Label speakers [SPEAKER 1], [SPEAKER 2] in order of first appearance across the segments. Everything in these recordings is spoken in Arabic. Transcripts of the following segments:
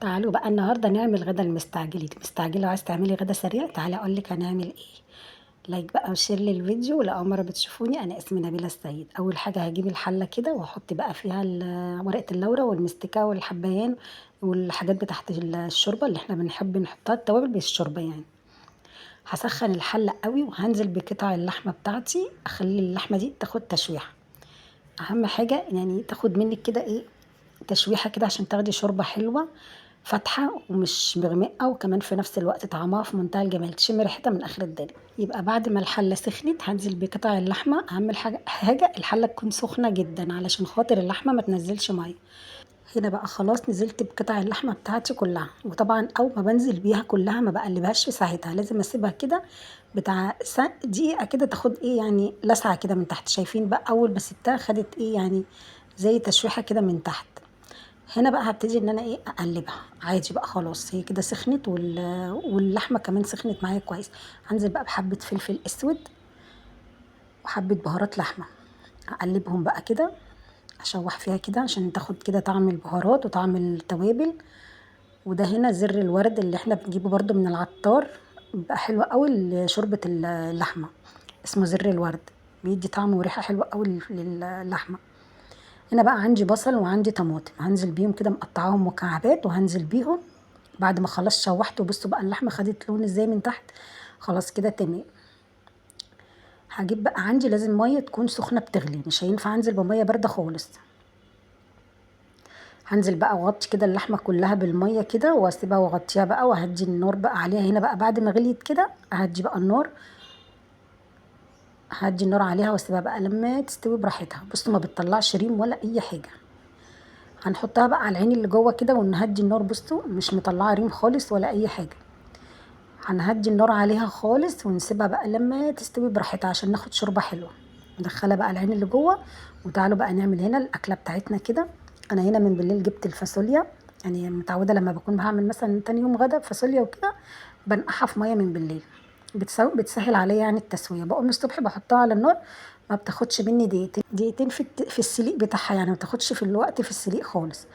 [SPEAKER 1] تعالوا بقى النهارده نعمل غدا المستعجلة. مستعجلة وعايز تعملي غدا سريع؟ تعالي اقول لك هنعمل ايه. لايك بقى وشير للفيديو. ولأول مرة بتشوفوني، انا اسمي نبيلة السيد. اول حاجة هجيب الحلة كده واحط بقى فيها ورقة اللورة والمستكة والحبهان والحاجات بتاعت الشوربة اللي احنا بنحب نحطها، التوابل بالشوربة يعني. هسخن الحلة قوي وهنزل بقطع اللحمة بتاعتي، اخلي اللحمة دي تاخد تشويحة. اهم حاجة يعني تاخد منك كده ايه، تشويحة كده عشان تاخدي شوربة حلوة فاتحة ومش مغمقة، وكمان في نفس الوقت طعمها في منتهى الجمال، تشمي ريحتها من آخر الدنيا. يبقى بعد ما الحلة سخنت هنزل بقطع اللحمة. أهم حاجة الحلة تكون سخنة جدا علشان خاطر اللحمة ما تنزلش مية. هنا بقى خلاص نزلت بقطع اللحمة بتاعتي كلها، وطبعا أول ما بنزل بيها كلها ما بقلبهاش في ساعتها، لازم أسيبها كده بتاع دقيقة كده، تاخد ايه يعني لسعة كده من تحت. شايفين بقى أول ما سبتها خدت ايه يعني، زي تشويحة كده من تحت. هنا بقى هبتدي ان انا ايه اقلبها عادي بقى، خلاص هي كده سخنت واللحمه كمان سخنت معايا كويس. هنزل بقى بحبه فلفل اسود وحبه بهارات لحمه، اقلبهم بقى كده، اشوح فيها كده عشان تاخد كده طعم البهارات وطعم التوابل. وده هنا زر الورد اللي احنا بنجيبه برده من العطار، بيبقى حلو قوي لشوربه اللحمه، اسمه زر الورد، بيدي طعم وريحه حلوه قوي للحمه. هنا بقى عندي بصل وعندي طماطم، هنزل بيهم كده مقطعاهم مكعبات وهنزل بيهم بعد ما خلاص شوحت. وبصوا بقى اللحمه خدت لون ازاي من تحت، خلاص كده تمام. هجيب بقى عندي لازم ميه تكون سخنه بتغلي، مش هينفع انزل بميه بارده خالص. هنزل بقى اغطي كده اللحمه كلها بالميه كده واسيبها واغطيها بقى، وهدي النار بقى عليها. هنا بقى بعد ما غليت كده هدي بقى النار، هدي النار عليها واسيبها بقى لما تستوي براحتها. بصوا ما بتطلعش ريم ولا اي حاجه. هنحطها بقى على العين اللي جوه كده ونهدي النار، بصوا مش مطلعه ريم خالص ولا اي حاجه. هنهدي النار عليها خالص ونسيبها بقى لما تستوي براحتها عشان ناخد شوربه حلوه. ندخلها بقى العين اللي جوه. وتعالوا بقى نعمل هنا الاكله بتاعتنا كده. انا هنا من بالليل جبت الفاصوليا، يعني متعوده لما بكون بعمل مثلا تاني يوم غدا فاصوليا وكده بنقعها في ميه من بالليل، بتسهل عليا يعني التسويه. بقوم الصبح بحطها على النار، ما بتاخدش مني دقيقتين دقيقتين في السليق بتاعها، يعني ما بتاخدش في الوقت في السليق خالص.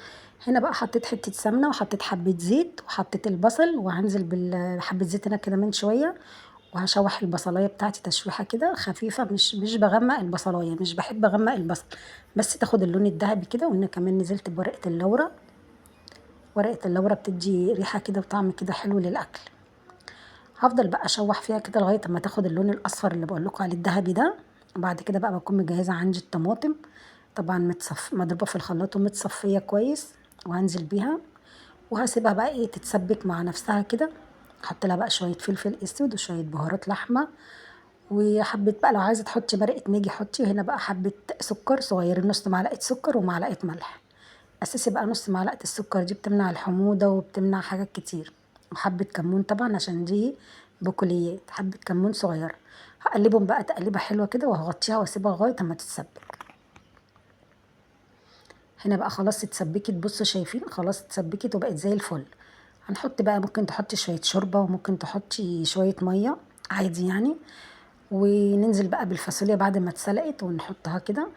[SPEAKER 1] هنا بقى حطيت حته سمنه وحطيت حبه زيت وحطيت البصل، وهنزل بحبه زيت هنا كده من شويه. وهشوح البصلايه بتاعتي تشويحه كده خفيفه، مش بغمق البصلايه، مش بحب اغمق البصل، بس تاخد اللون الذهبي كده. وهنا كمان نزلت بورقه اللورة. ورقه اللورة بتدي ريحه كده وطعم كده حلو للاكل. هفضل بقى اشوح فيها كده لغايه اما تاخد اللون الاصفر اللي بقول لكم عليه الذهبي ده. وبعد كده بقى بكون مجهزه عندي الطماطم، طبعا مضروبه في الخلاط ومتصفيه كويس، وهنزل بيها وهسيبها بقى ايه تتسبك مع نفسها كده. احط لها بقى شويه فلفل اسود وشويه بهارات لحمه، وحبه بقى لو عايزه تحطي مرقه ماجي حطي. هنا بقى حبه سكر صغير، نص معلقه سكر ومعلقه ملح اساسي بقى. نص معلقه السكر دي بتمنع الحموضه وبتمنع حاجات كتير. وحبه كمون طبعا عشان دي بقوليات، حبه كمون صغيره. هقلبهم بقى تقليبه حلوه كده وهغطيها واسيبها لغايه اما تتسبك. هنا بقى خلاص اتسبكت، بصوا شايفين خلاص اتسبكت وبقت زي الفل. هنحط بقى، ممكن تحطي شويه شوربه وممكن تحطي شويه ميه عادي يعني. وننزل بقى بالفاصوليا بعد ما اتسلقت ونحطها كده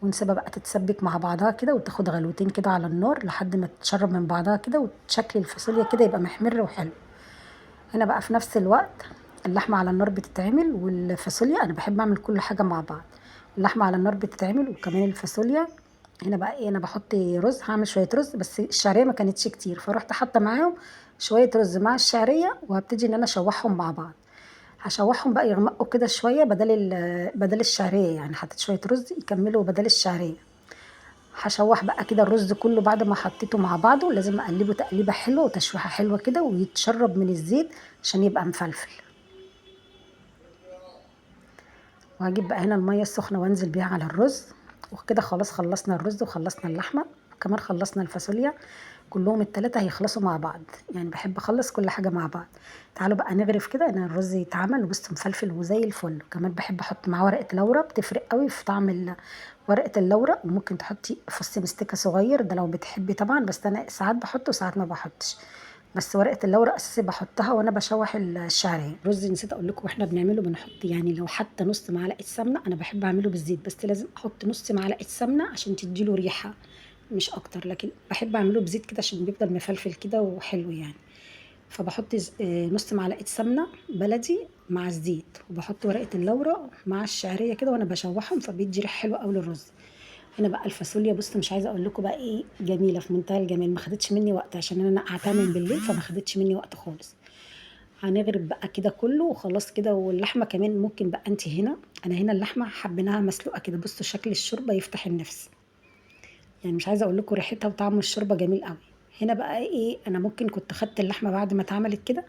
[SPEAKER 1] ونسيبها بقى تتسبك مع بعضها كده وتاخد غلوتين كده على النار لحد ما تشرب من بعضها كده وتشكل الفاصوليا كده يبقى محمر وحلو. هنا بقى في نفس الوقت اللحمة على النار بتتعمل والفاصوليا، انا بحب اعمل كل حاجة مع بعض. اللحمة على النار بتتعمل وكمان الفاصوليا. هنا بقى ايه، انا بحط رز، هعمل شوية رز بس الشعرية ما كانتش كتير، فرحت حاطة معاهم شوية رز مع الشعرية، وهبتدي ان انا اشوحهم مع بعض. هشوحهم بقى يغمقوا كده شوية بدل الشعرية، يعني حطيت شوية رز يكملوا بدل الشعرية. هشوح بقى كده الرز كله بعد ما حطيته مع بعضه، لازم اقلبه تقليبه حلوه وتشويحه حلوه كده ويتشرب من الزيت عشان يبقى مفلفل. وهجيب بقى هنا الميه السخنه وانزل بيها على الرز. وكده خلاص خلصنا الرز وخلصنا اللحمه وكمان خلصنا الفاصوليا، كلهم التلاتة هيخلصوا مع بعض، يعني بحب اخلص كل حاجه مع بعض. تعالوا بقى نغرف كده ان الرز يتعمل وبص مفلفل وزي الفل. كمان بحب احط معاه ورقه لورا، بتفرق قوي في طعم ورقه اللورا. وممكن تحطي فص مستكه صغير ده لو بتحبي طبعا، بس انا ساعات بحطه وساعات ما بحطش. بس ورقه اللورا اساسي بحطها وانا بشوح الشعريه. الرز نسيت اقول لكم واحنا بنعمله بنحط يعني لو حتى نص معلقه سمنه، انا بحب اعمله بالزيت بس لازم احط نص معلقه سمنه عشان تديله ريحه، مش اكتر، لكن بحب اعمله بزيت كده عشان بيفضل مفلفل كده وحلو يعني. فبحط نص معلقه سمنه بلدي مع الزيت، وبحط ورقه اللورة مع الشعريه كده وانا بشوحهم، فبيدي ريحه حلوه قوي للرز. هنا بقى الفاصوليا، بص مش عايزه اقول لكم بقى ايه، جميله في منتهى الجمال، ما خدتش مني وقت عشان انا نقعتها من بالليل، فما خدتش مني وقت خالص. هنغرب بقى كده كله وخلاص كده. واللحمه كمان ممكن بقى انت هنا، انا هنا اللحمه حبيناها مسلوقه كده، بصوا شكل الشوربه يفتح النفس. يعني مش عايزه اقول لكم ريحتها وطعم الشوربه جميل قوي. هنا بقى ايه، انا ممكن كنت خدت اللحمه بعد ما اتعملت كده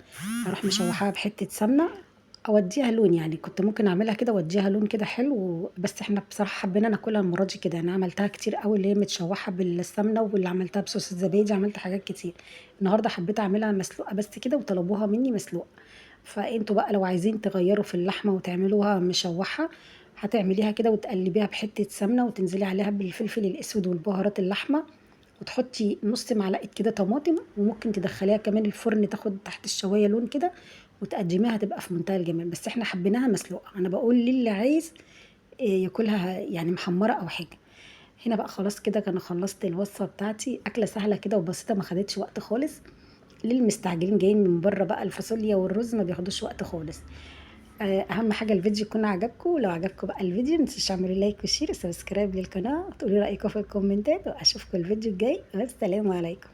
[SPEAKER 1] اروح مشوحاها بحته سمنه، اوديها لون. يعني كنت ممكن اعملها كده واديها لون كده حلو، بس احنا بصراحه حبينا ناكلها المره دي كده. انا عملتها كتير قوي اللي هي متشوحه بالسمنه، واللي عملتها بصوص الزبادي، عملت حاجات كتير. النهارده حبيت اعملها مسلوقه بس كده، وطلبوها مني مسلوقه. فانتوا بقى لو عايزين تغيروا في اللحمه وتعملوها مشوحه، هتعمليها كده وتقلبيها بحته سمنه، وتنزلي عليها بالفلفل الاسود والبهارات اللحمه، وتحطي نص معلقه كده طماطم، وممكن تدخليها كمان الفرن تاخد تحت الشوايه لون كده، وتقدميها هتبقى في منتهى الجمال. بس احنا حبيناها مسلوقه، انا بقول للي عايز ياكلها يعني محمره او حاجه. هنا بقى خلاص كده كان خلصت الوصفه بتاعتي، اكله سهله كده وبسيطه ما خدتش وقت خالص. للمستعجلين جايين من بره بقى، الفاصوليا والرز ما بياخدوش وقت خالص. اهم حاجه الفيديو يكون عجبكم. لو عجبكم بقى الفيديو متنسوش تعملوا لايك وشير وسبسكرايب للقناه، وتقولوا رايكم في الكومنتات، واشوفكم الفيديو الجاي، والسلام عليكم.